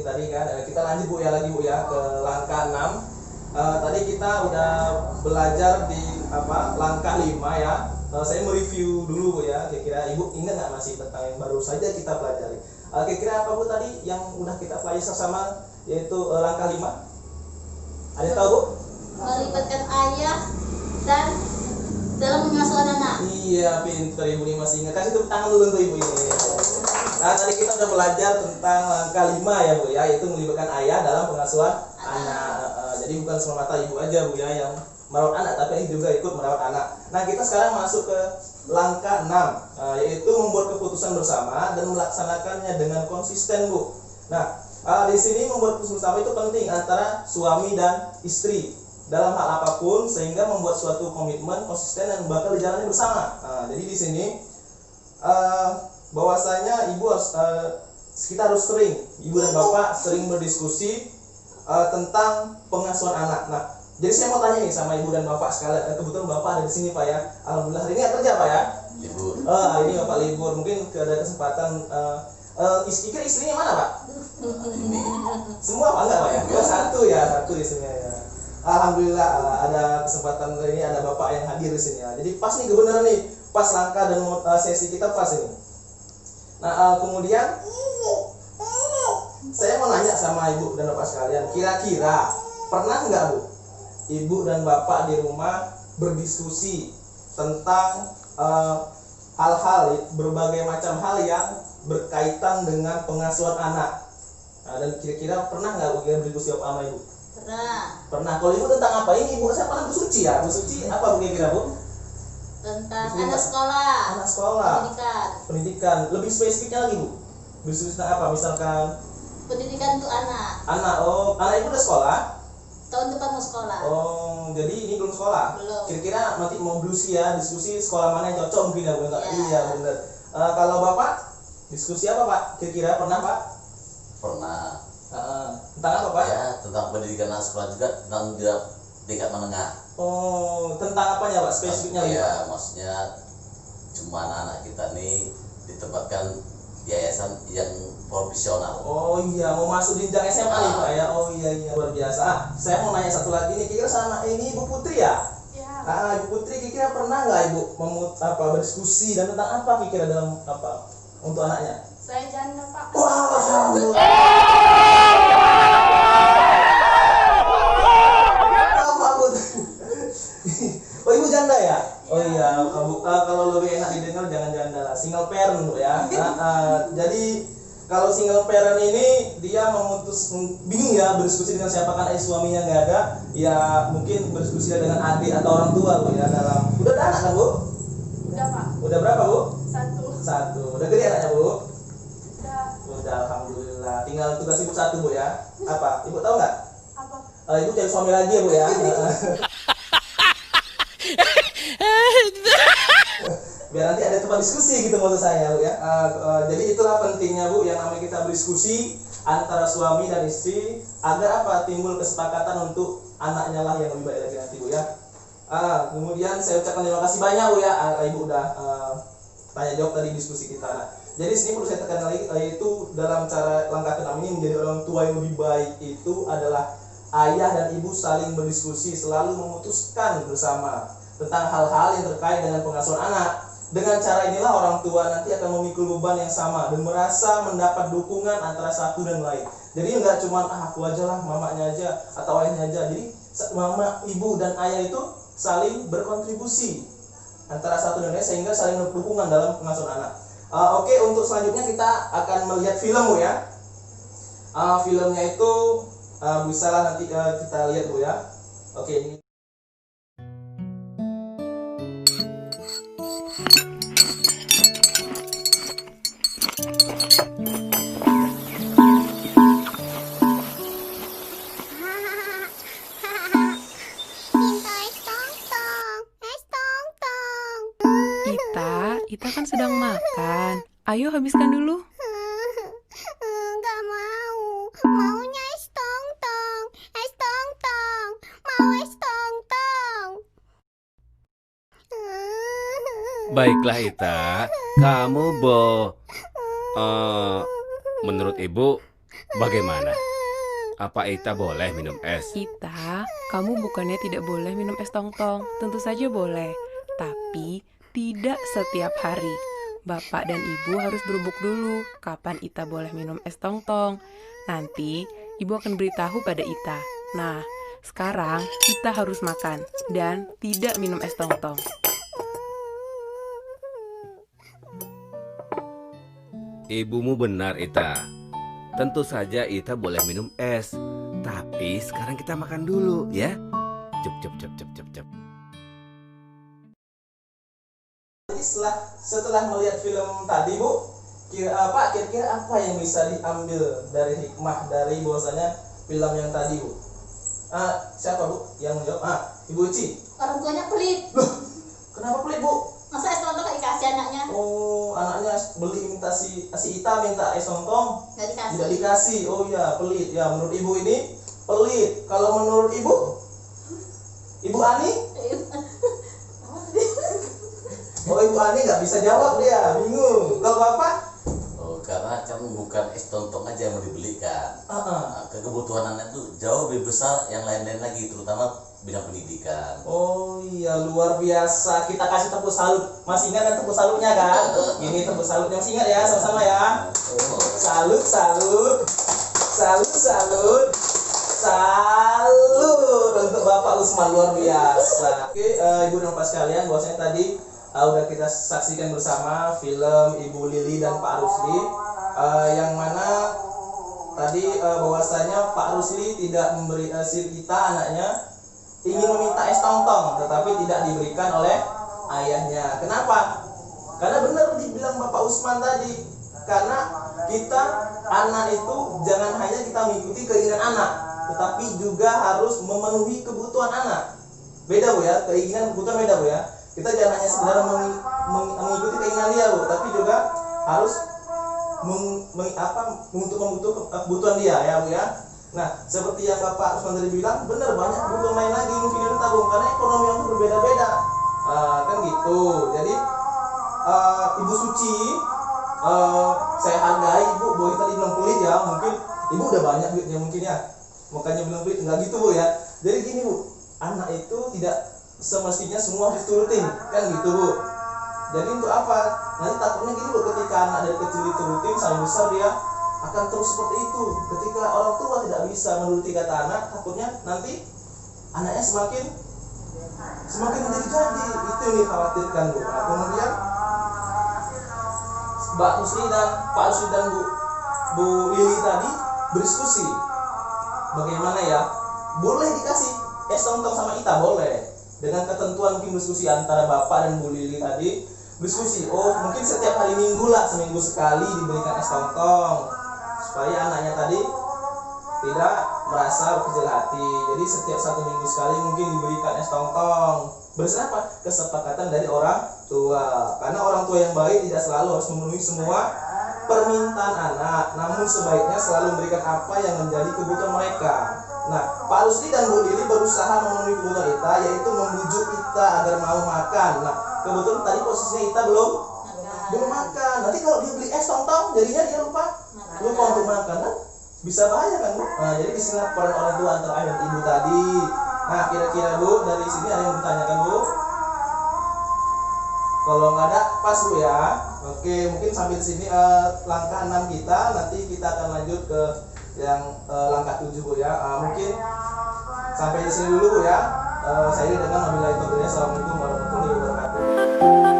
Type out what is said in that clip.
tadi kan. Kita lanjut Bu ya lagi Bu ya ke langkah 6. Tadi kita udah belajar di langkah 5 ya. Saya mereview dulu Bu ya. Kira-kira Ibu ingat nggak masih tentang yang baru saja kita pelajari? Kira-kira apa Bu tadi yang udah kita pelajari sama, yaitu langkah 5? Ada yang tahu Bu? Melibatkan ayah dan dalam mengasuh anak. Iya, pintar Ibu nih masih ingat. Kasih tepuk tangan dulu untuk Ibu ini. Nah, tadi kita udah belajar tentang langkah 5 ya Bu ya, yaitu melibatkan ayah dalam pengasuhan anak. Jadi bukan semata Ibu aja Bu ya yang merawat anak, tapi juga ikut merawat anak. Nah, kita sekarang masuk ke langkah 6, yaitu membuat keputusan bersama dan melaksanakannya dengan konsisten Bu. Nah, di sini membuat keputusan bersama itu penting antara suami dan istri dalam hal apapun, sehingga membuat suatu komitmen konsisten dan bakal dijalani bersama. Jadi di sini bahwasanya kita harus sering, ibu dan bapak sering berdiskusi tentang pengasuhan anak. Nah, jadi saya mau tanya nih sama ibu dan bapak sekalian. Kebetulan bapak ada di sini Pak ya. Alhamdulillah hari ini nggak kerja Pak ya? Libur. Hari ini bapak libur. Mungkin ada kesempatan. Istrinya mana Pak? Ini Semua Pak enggak Pak ya? Oh, satu istrinya ya. Alhamdulillah ada kesempatan hari ini ada bapak yang hadir di sini ya. Jadi pas nih kebenaran nih, pas langkah dan sesi kita pas ini. Nah, kemudian saya mau nanya sama ibu dan bapak sekalian, kira-kira pernah nggak Bu, ibu dan bapak di rumah berdiskusi tentang hal-hal, berbagai macam hal yang berkaitan dengan pengasuhan anak? Nah, dan kira-kira pernah nggak Bu berdiskusi apa sama ibu? Pernah. Kalau ibu tentang apa ini? Ibu saya pernah bersuci ya. Bersuci apa Bu kira-kira Bu? Tentang Bersuci anak apa? sekolah. Anak sekolah. Pendidikan. Lebih spesifiknya lagi Bu. Bersuci tentang apa? Misalkan Pendidikan untuk anak. anak ibu udah sekolah? Tahun depan mau sekolah. Oh, jadi ini belum sekolah. Belum. Kira-kira nanti mau diskusi sekolah mana yang cocok mungkin ya Bu? Ya. Iya benar. Kalau Bapak diskusi apa Pak? Kira-kira pernah Pak? pernah Tentang apa Pak? ya tentang pendidikan anak sekolah juga tentang tingkat menengah. Oh, tentang apanya Pak? Spesifiknya lagi Pak? Ya, maksudnya cuma anak kita nih ditempatkan yayasan yang profesional. Oh iya, mau masuk jenjang SMA nih Pak ya? Oh iya luar biasa. Saya mau nanya satu lagi nih, kira sama ini Ibu Putri ya? Ya. Ibu Putri kira pernah nggak Ibu berdiskusi dan tentang apa kira dalam untuk anaknya? Saya janda Pak. Wah, alhamdulillah. Apa Bu? Oh Ibu janda ya? Oh iya, Bu. Kalau lebih enak didengar jangan janda lah, single parent Bu ya. Jadi kalau single parent ini dia bingung ya berdiskusi dengan siapa, kan suaminya nggak ada, ya mungkin berdiskusi dengan adik atau orang tua Bu ya dalam. Udah ada anak kan Bu? Udah Pak. Udah berapa Bu? Satu. Udah gede anaknya Bu? Udah. Udah alhamdulillah. Tinggal tugas Ibu satu Bu ya. Apa? Ibu tahu nggak? Apa? Ibu cari suami lagi ya Bu ya. Biar nanti ada tempat diskusi gitu maksud saya Bu ya. Jadi itulah pentingnya Bu yang namanya kita berdiskusi antara suami dan istri agar timbul kesepakatan untuk anaknya lah yang lebih baik lagi nanti Bu ya. Kemudian saya ucapkan terima kasih banyak Bu ya. Ibu udah tanya jawab tadi diskusi kita. Nah, jadi sini perlu saya tekan lagi, yaitu dalam cara langkah ke-6 ini menjadi orang tua yang lebih baik itu adalah ayah dan ibu saling berdiskusi, selalu memutuskan bersama tentang hal-hal yang terkait dengan pengasuhan anak. Dengan cara inilah orang tua nanti akan memikul beban yang sama dan merasa mendapat dukungan antara satu dan lain. Jadi nggak cuma aku aja lah, mamanya aja atau ayahnya aja. Jadi mama, ibu dan ayah itu saling berkontribusi antara satu dan lain sehingga saling berdukungan dalam pengasuhan anak. Oke, untuk selanjutnya kita akan melihat film Bu ya. Filmnya itu bisa lah nanti kita lihat Bu ya. Oke, ini. Ita kan sedang makan. Ayo habiskan dulu. Enggak mau. Maunya es tong-tong. Es tong-tong. Mau es tong-tong. Baiklah Ita, kamu menurut ibu Bagaimana? Apa Ita boleh minum es? Ita, kamu bukannya tidak boleh minum es tongtong. Tentu saja boleh. Tapi tidak setiap hari. Bapak dan Ibu harus berubuk dulu kapan Ita boleh minum es tongtong. Nanti Ibu akan beritahu pada Ita. Nah, sekarang Ita harus makan dan tidak minum es tongtong. Ibumu benar, Ita. Tentu saja Ita boleh minum es. Tapi sekarang kita makan dulu, ya. Cep, cep, cep, cep, cep, cep. Jadi setelah melihat film tadi Bu, kira-kira apa yang bisa diambil dari hikmah dari bahwasanya film yang tadi Bu? Siapa Bu yang menjawab? Ibu Uci. Orang tuanya pelit. Loh, kenapa pelit Bu? Masa es tongtong gak dikasih anaknya? Oh, anaknya minta si Ita minta es lontong, Gak dikasih. tidak dikasih. Oh ya, pelit. Ya, menurut Ibu ini pelit. Kalau menurut Ibu Ani? Oh, Ibu Ani nggak bisa jawab dia, bingung. Kalau Bapak? Oh, karena kan bukan es tontong aja yang mau dibelikan. Uh-uh. Kebutuhan anak itu jauh lebih besar yang lain-lain lagi, terutama bidang pendidikan. Oh iya, luar biasa. Kita kasih tepuk salut. Masih ingat kan tepuk salutnya kan? Ini tepuk salutnya, masih ingat ya sama-sama ya? Salut, salut. Salut, salut. Salut untuk Bapak Usman, luar biasa. Oke, Ibu dan Bapak sekalian, bahwasanya tadi udah kita saksikan bersama film Ibu Lili dan Pak Rusli, yang mana tadi bahwasanya Pak Rusli tidak memberi si Ita anaknya ingin meminta es tongtong, tetapi tidak diberikan oleh ayahnya. Kenapa? Karena benar dibilang Bapak Usman tadi, karena kita anak itu jangan hanya kita mengikuti keinginan anak, tetapi juga harus memenuhi kebutuhan anak. Beda Bu ya, keinginan kebutuhan beda Bu ya. Kita jangan hanya sekedar mengikuti keinginan dia Bu, tapi juga harus untuk kebutuhan dia ya Bu ya. Nah, seperti yang Bapak Usman tadi bilang, benar banyak kebutuhan lain lagi mungkin yang tabung karena ekonomi yang itu berbeda-beda. Kan gitu. Jadi Ibu Suci, saya hargai Ibu, bahwa tadi bilang pelit ya, mungkin Ibu udah banyak duitnya mungkin ya, makanya bilang pelit, enggak gitu Bu ya. Jadi gini Bu, anak itu tidak semestinya semua harus diturutin, kan gitu Bu. Jadi untuk apa? Nanti takutnya gini Bu, ketika anak dari kecil diturutin, sampai besar dia akan terus seperti itu. Ketika orang tua tidak bisa menuruti kata anak, takutnya nanti anaknya semakin menjadi-jadi. Itu yang dikhawatirkan Bu. Nah, kemudian Mbak Rusli dan Pak Rusli dan Bu Lili tadi berdiskusi bagaimana ya, boleh dikasih es tongtong sama Ita, boleh, dengan ketentuan mungkin diskusi antara Bapak dan Bu Lili tadi, diskusi, oh mungkin setiap hari Minggu lah, seminggu sekali diberikan es tongtong supaya anaknya tadi tidak merasa berkecil hati. Jadi setiap 1 minggu sekali mungkin diberikan es tongtong. Berdasarkan apa? Kesepakatan dari orang tua. Karena orang tua yang baik tidak selalu harus memenuhi semua permintaan anak, namun sebaiknya selalu memberikan apa yang menjadi kebutuhan mereka. Nah, Pak Rusli dan Bu Lili berusaha memenuhi kebutuhan Ita, yaitu membujuk Ita agar mau makan. Nah, kebetulan tadi posisinya Ita belum makan. Nanti kalau dia beli es tongtong, jadinya dia lupa untuk makan, kan? Bisa bahaya kan Bu? Nah, jadi di sini peran orang tua antara ayah dan ibu tadi. Nah, kira-kira Bu, dari sini ada yang bertanyakan Bu? Kalau nggak ada, pas Bu ya. Oke, mungkin sampai di sini langkah 6 kita. Nanti kita akan lanjut ke yang langkah 7 Bu ya. Mungkin sampai di sini dulu Bu ya. Saya dengan wabillahi taufiq. Assalamualaikum warahmatullahi wabarakatuh.